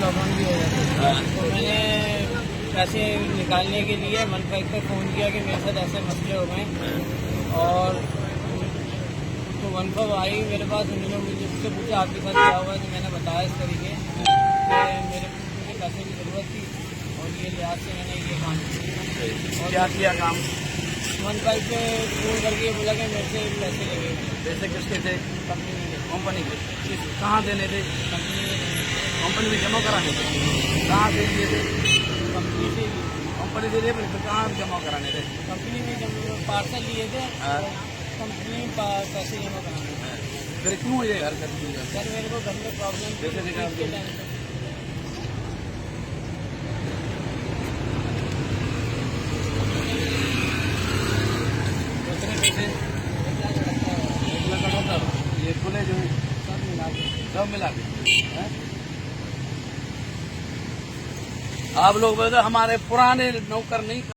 Lockdown भी हो जाता है। हाँ। तो मैंने पैसे निकालने के लिए 15 पे फ़ोन किया कि मेरे साथ ऐसे मसले हो गए, और तो 15 आई मेरे पास। उन्होंने मुझसे पूछा आपके साथ क्या हुआ है, तो मैंने बताया इस तरीके कि मुझे पैसे की ज़रूरत थी और ये लिहाज से मैंने ये काम किया। क्या किया काम? 15 पे फ़ोन करके बोला कि मेरे से पैसे लगे पैसे किसके थे? कंपनी के। किस कहाँ देने थे? कंपनी कंपनी में जमा कराने थे? कहाँ से लिए थे? कंपनी से कंपनी से लिए फिर कहाँ जमा कराने थे? कंपनी में जब पार्सल लिए थे, हाँ। कंपनी में पैसे जमा कराने थे। फिर क्यों ये हरकत की? सर मेरे को घर में प्रॉब्लम थी पैसे निकाल के दो। टाइम पे। कितने पैसे? 1,78,000। ये खुले जो सब मिला के सब मिला के हैं? आप लोग बोलते हमारे पुराने नौकर नहीं